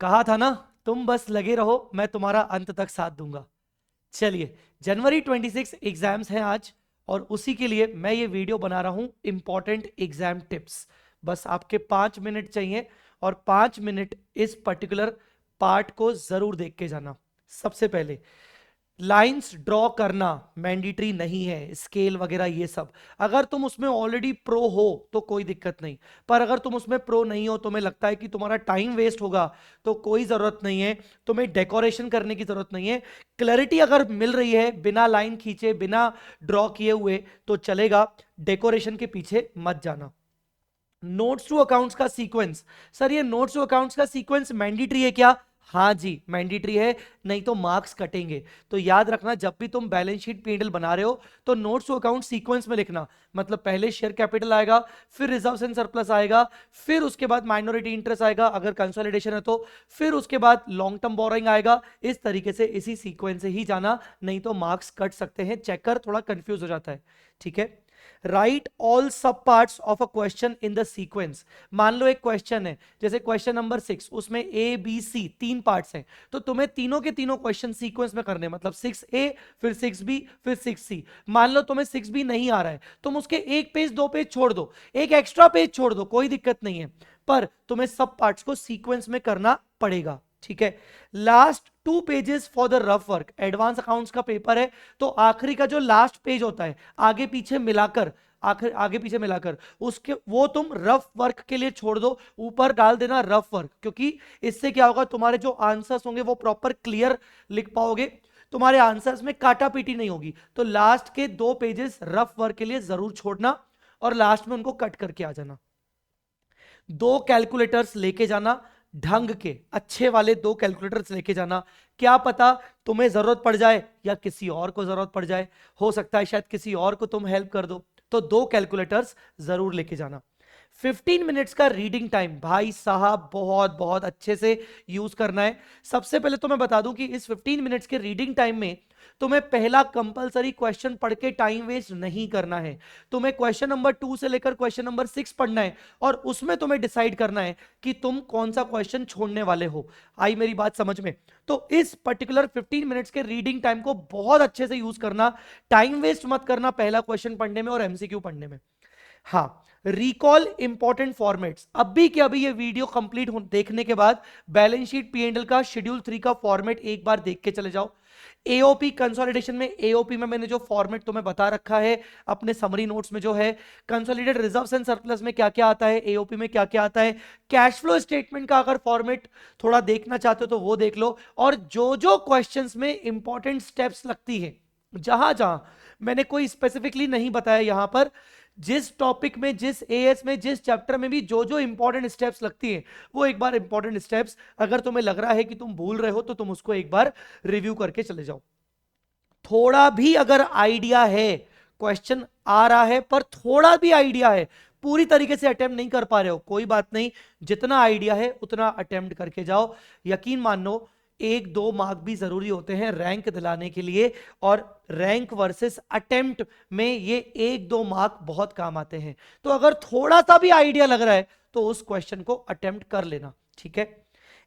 कहा था ना, तुम बस लगे रहो, मैं तुम्हारा अंत तक साथ दूंगा। चलिए, जनवरी 26 एग्जाम्स हैं आज, और उसी के लिए मैं ये वीडियो बना रहा हूं, इंपॉर्टेंट एग्जाम टिप्स। बस आपके 5 मिनट चाहिए, और 5 मिनट इस पर्टिकुलर पार्ट को जरूर देख के जाना। सबसे पहले, लाइंस ड्रॉ करना मैंडेटरी नहीं है, स्केल वगैरह ये सब। अगर तुम उसमें ऑलरेडी प्रो हो तो कोई दिक्कत नहीं, पर अगर तुम उसमें प्रो नहीं हो, तुम्हें लगता है कि तुम्हारा टाइम वेस्ट होगा, तो कोई जरूरत नहीं है। तुम्हें डेकोरेशन करने की जरूरत नहीं है। क्लैरिटी अगर मिल रही है बिना लाइन खींचे, बिना ड्रॉ किए हुए, तो चलेगा। डेकोरेशन के पीछे मत जाना। नोट्स टू अकाउंट्स का सीक्वेंस। सर, ये नोट्स टू अकाउंट्स का सीक्वेंस मैंडेटरी है क्या? हाँ जी, मैंडेटरी है, नहीं तो मार्क्स कटेंगे। तो याद रखना, जब भी तुम बैलेंस शीट पीएनएल बना रहे हो, तो नोट्स टू अकाउंट सीक्वेंस में लिखना। मतलब पहले शेयर कैपिटल आएगा, फिर रिजर्व्स एंड सरप्लस आएगा, फिर उसके बाद माइनॉरिटी इंटरेस्ट आएगा अगर कंसोलिडेशन है तो, फिर उसके बाद लॉन्ग टर्म बोरोइंग आएगा। इस तरीके से, इसी सीक्वेंस से ही जाना, नहीं तो मार्क्स कट सकते हैं। चेकर थोड़ा कंफ्यूज हो जाता है। ठीक है। राइट ऑल सब parts of a question in the sequence. मान लो एक क्वेश्चन है, जैसे क्वेश्चन नंबर 6, उसमें ए बी सी 3 पार्ट्स हैं, तो तुम्हें तीनों के तीनों क्वेश्चन सीक्वेंस में करने, मतलब 6A, फिर 6B, फिर 6C। मान लो तुम्हें 6B नहीं आ रहा है, तुम उसके 1 पेज 2 पेज छोड़ दो, एक एक्स्ट्रा पेज छोड़ दो, कोई दिक्कत नहीं है, पर तुम्हें सब पार्ट्स को सीक्वेंस में करना पड़ेगा। ठीक है। Last 2 pages for the rough work. Advance accounts का पेपर है, तो आखिरी का जो लास्ट पेज होता है, आगे पीछे मिलाकर, आखिर आगे पीछे मिलाकर, उसके वो तुम रफ वर्क के लिए छोड़ दो। ऊपर डाल देना रफ वर्क, क्योंकि इससे क्या होगा, तुम्हारे जो आंसर्स होंगे वो प्रॉपर क्लियर लिख पाओगे, तुम्हारे आंसर्स में काटा पीटी नहीं होगी। तो लास्ट के 2 पेजेस रफ वर्क के लिए जरूर छोड़ना, और लास्ट में उनको कट करके आ जाना। 2 कैलकुलेटर्स लेके जाना, ढंग के अच्छे वाले 2 कैलकुलेटर्स लेके जाना। क्या पता तुम्हें जरूरत पड़ जाए, या किसी और को जरूरत पड़ जाए, हो सकता है शायद किसी और को तुम हेल्प कर दो, तो 2 कैलकुलेटर्स जरूर लेके जाना। 15 मिनट्स का रीडिंग टाइम, भाई साहब बहुत बहुत अच्छे से यूज करना है। सबसे पहले तो मैं बता दूं कि इस 15 मिनट्स के रीडिंग टाइम में तुम्हें पहला कंपलसरी क्वेश्चन पढ़ के टाइम वेस्ट नहीं करना है। तुम्हें क्वेश्चन नंबर 2 से लेकर क्वेश्चन नंबर 6 पढ़ना है, और उसमें तुम्हें डिसाइड करना है कि तुम कौन सा क्वेश्चन छोड़ने वाले हो। आई मेरी बात समझ में? तो इस पर्टिकुलर 15 मिनट्स के रीडिंग टाइम को बहुत अच्छे से यूज करना। टाइम वेस्ट मत करना पहला क्वेश्चन पढ़ने में और एमसीक्यू पढ़ने में। हाँ, रिकॉल इंपॉर्टेंट फॉर्मेट्स। अभी के अभी ये वीडियो कंप्लीट देखने के बाद बैलेंस शीट पीएनएल का शेड्यूल 3 का फॉर्मेट एक बार देख के चले जाओ। एओपी कंसोलिडेशन में, एओपी में मैंने जो फॉर्मेट तुम्हें बता रखा है अपने समरी नोट्स में, जो है कंसोलिडेटेड रिजर्व्स एंड सरप्लस में क्या क्या आता है, एओपी में क्या क्या आता है, कैश फ्लो स्टेटमेंट का अगर फॉर्मेट थोड़ा देखना चाहते हो तो वो देख लो। और जो जो क्वेश्चंस में इंपॉर्टेंट स्टेप्स लगती है, जहां जहां मैंने कोई स्पेसिफिकली नहीं बताया यहां पर, जिस टॉपिक में, जिस एएस में, जिस चैप्टर में भी जो जो इंपॉर्टेंट स्टेप्स लगती हैं, वो एक बार इंपॉर्टेंट स्टेप्स, अगर तुम्हें लग रहा है कि तुम भूल रहे हो, तो तुम उसको एक बार रिव्यू करके चले जाओ। थोड़ा भी अगर आइडिया है, क्वेश्चन आ रहा है पर थोड़ा भी आइडिया है, पूरी तरीके से अटेम्प्ट नहीं कर पा रहे हो, कोई बात नहीं, जितना आइडिया है उतना अटेम्प्ट करके जाओ। यकीन मानो, 1-2 मार्क भी जरूरी होते हैं रैंक दिलाने के लिए, और रैंक वर्सेस अटेम्प्ट में ये 1-2 मार्क बहुत काम आते हैं। तो अगर थोड़ा सा भी आइडिया लग रहा है, तो उस क्वेश्चन को अटेम्प्ट कर लेना। ठीक है।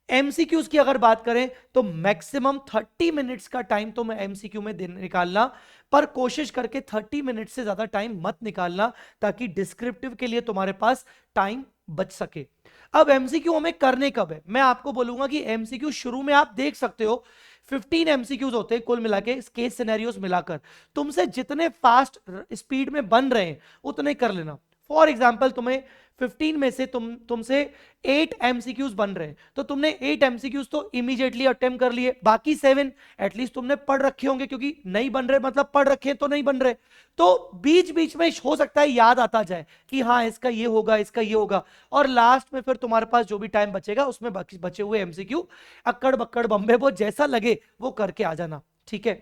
एमसीक्यूज की अगर बात करें, तो मैक्सिमम 30 मिनट्स का टाइम तो मैं एमसीक्यू में निकालना, पर कोशिश करके 30 मिनट से ज्यादा टाइम मत निकालना, ताकि डिस्क्रिप्टिव के लिए तुम्हारे पास टाइम बच सके। अब एमसीक्यू हमें करने कब है, मैं आपको बोलूंगा कि एमसीक्यू शुरू में आप देख सकते हो, 15 एमसीक्यूज होते हैं कुल मिला के, केस सिनेरियोस मिलाकर। तुमसे जितने फास्ट स्पीड में बन रहे हैं उतने कर लेना। फॉर एग्जाम्पल, तुम्हें 15 में से तुमसे 8 एमसीक्यूज बन रहे हैं, तो तुमने 8 एमसीक्यूज तो इमीडिएटली अटेम्प्ट कर लिए, बाकी 7 एटलीस्ट तुमने पढ़ रखे होंगे, क्योंकि नहीं बन रहे मतलब पढ़ रखे तो नहीं बन रहे, तो बीच बीच में हो सकता है याद आता जाए कि हाँ इसका ये होगा, इसका ये होगा, और लास्ट में फिर तुम्हारे पास जो भी टाइम बचेगा उसमें बचे हुए एमसीक्यू अक्कड़ बक्कड़ बम्बे वो जैसा लगे वो करके आ जाना। ठीक है।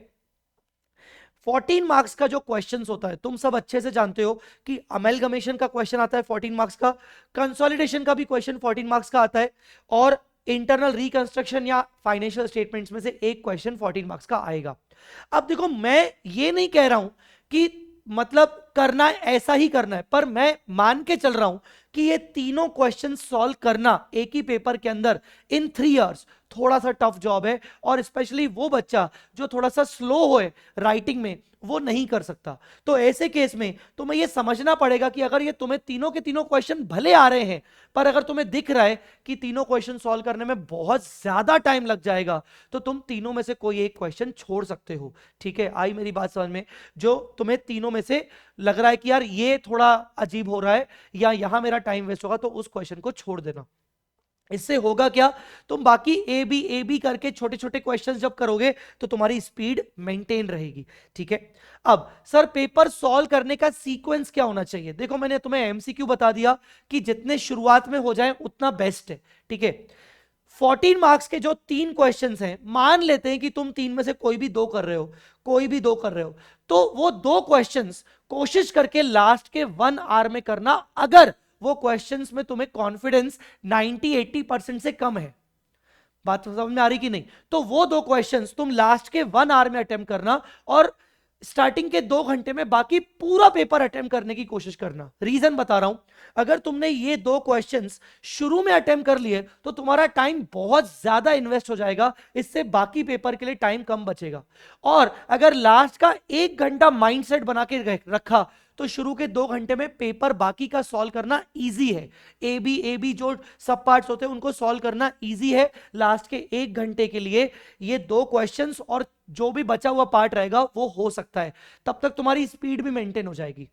14 मार्क्स का जो क्वेश्चन होता है, तुम सब अच्छे से जानते हो कि अमेलगमेशन का क्वेश्चन आता है 14 मार्क्स का, कंसोलिडेशन का भी क्वेश्चन 14 मार्क्स का आता है, और इंटरनल रिकंस्ट्रक्शन या फाइनेंशियल स्टेटमेंट्स में से एक क्वेश्चन 14 मार्क्स का आएगा। अब देखो, मैं ये नहीं कह रहा हूं कि मतलब करना है ऐसा ही करना है, पर मैं मान के चल रहा हूं कि ये तीनों क्वेश्चन सॉल्व करना एक ही पेपर के अंदर इन 3 इयर्स थोड़ा सा टफ जॉब है, और स्पेशली वो बच्चा जो थोड़ा सा स्लो होए राइटिंग में वो नहीं कर सकता। तो ऐसे केस में तुम्हें ये समझना पड़ेगा कि अगर ये तुम्हें तीनों के तीनों क्वेश्चन भले आ रहे हैं, पर अगर तुम्हें दिख रहा है कि तीनों क्वेश्चन सॉल्व करने में बहुत ज्यादा टाइम लग जाएगा, तो तुम तीनों में से कोई एक क्वेश्चन छोड़ सकते हो। ठीक है, आई मेरी बात समझ में? जो तुम्हें तीनों में से लग रहा है कि यार ये थोड़ा अजीब हो रहा है या यहां मेरा टाइम वेस्ट होगा, तो उस क्वेश्चन को छोड़ देना। इससे होगा क्या, तुम बाकी ए बी करके छोटे छोटे क्वेश्चंस जब करोगे तो तुम्हारी स्पीड मेंटेन रहेगी। ठीक है, अब सर पेपर सॉल्व करने का सीक्वेंस क्या होना चाहिए? देखो मैंने तुम्हें एमसीक्यू बता दिया कि जितने शुरुआत में हो जाए उतना बेस्ट है। ठीक है, 14 मार्क्स के जो 3 क्वेश्चंस हैं, मान लेते हैं कि तुम 3 में से कोई भी 2 कर रहे हो, कोई भी 2 कर रहे हो, तो वो 2 क्वेश्चंस कोशिश करके लास्ट के 1 आवर में करना, अगर वो क्वेश्चंस में तुम्हें कॉन्फिडेंस 90-80% से कम है। बात समझ में आ रही कि नहीं? तो वो 2 क्वेश्चंस तुम लास्ट के 1 आवर में अटेम्प्ट करना, और स्टार्टिंग के 2 घंटे में बाकी पूरा पेपर अटेम्प्ट करने की कोशिश करना। रीजन बता रहा हूं, अगर तुमने ये 2 क्वेश्चंस शुरू में अटेम्प्ट कर लिए तो तुम्हारा टाइम बहुत ज्यादा इन्वेस्ट हो जाएगा, इससे बाकी पेपर के लिए टाइम कम बचेगा। और अगर लास्ट का 1 घंटा माइंडसेट बना के रखा तो शुरू के 2 घंटे में पेपर बाकी का सॉल्व करना इजी है। ए बी जो सब पार्ट्स होते हैं उनको सॉल्व करना इजी है। लास्ट के 1 घंटे के लिए ये 2 क्वेश्चंस और जो भी बचा हुआ पार्ट रहेगा वो हो सकता है, तब तक तुम्हारी स्पीड भी मेंटेन हो जाएगी।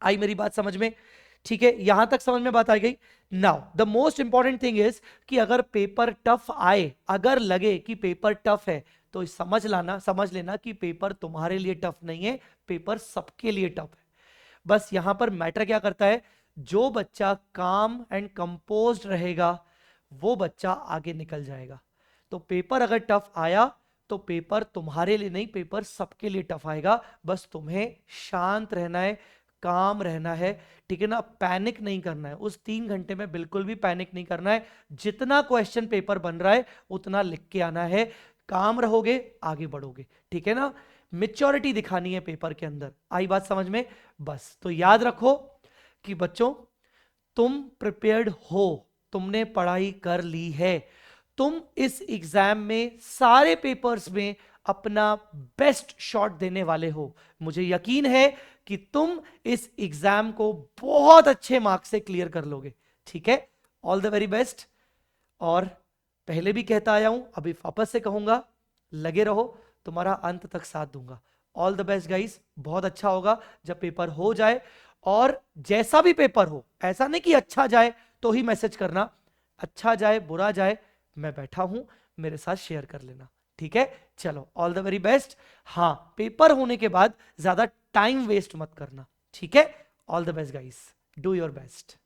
आई मेरी बात समझ में? ठीक है, यहां तक समझ में बात आ गई। Now the most important thing is कि अगर पेपर टफ आए, अगर लगे कि पेपर टफ है, तो समझ लेना कि पेपर तुम्हारे लिए टफ नहीं है, पेपर सबके लिए टफ है। बस यहां पर मैटर क्या करता है, जो बच्चा काम एंड कंपोज्ड रहेगा वो बच्चा आगे निकल जाएगा। तो पेपर अगर टफ आया तो पेपर तुम्हारे लिए नहीं, पेपर सबके लिए टफ आएगा। बस तुम्हें शांत रहना है, काम रहना है। ठीक है ना, पैनिक नहीं करना है। उस 3 घंटे में बिल्कुल भी पैनिक नहीं करना है। जितना क्वेश्चन पेपर बन रहा है उतना लिख के आना है। काम रहोगे आगे बढ़ोगे। ठीक है ना, मेच्योरिटी दिखानी है पेपर के अंदर। आई बात समझ में? बस तो याद रखो कि बच्चों तुम प्रिपेयर्ड हो, तुमने पढ़ाई कर ली है, तुम इस एग्जाम में सारे पेपर्स में अपना बेस्ट शॉट देने वाले हो। मुझे यकीन है कि तुम इस एग्जाम को बहुत अच्छे मार्क्स से क्लियर कर लोगे। ठीक है, ऑल द वेरी बेस्ट। और पहले भी कहता आया हूं, अभी वापस से कहूंगा, लगे रहो, तुम्हारा अंत तक साथ दूंगा। All the best guys. बहुत अच्छा होगा जब पेपर हो जाए, और जैसा भी पेपर हो, ऐसा नहीं कि अच्छा जाए तो ही मैसेज करना, अच्छा जाए बुरा जाए मैं बैठा हूं, मेरे साथ शेयर कर लेना। ठीक है, चलो ऑल द वेरी बेस्ट। हाँ, पेपर होने के बाद ज्यादा टाइम वेस्ट मत करना। ठीक है, all the best guys, do your best.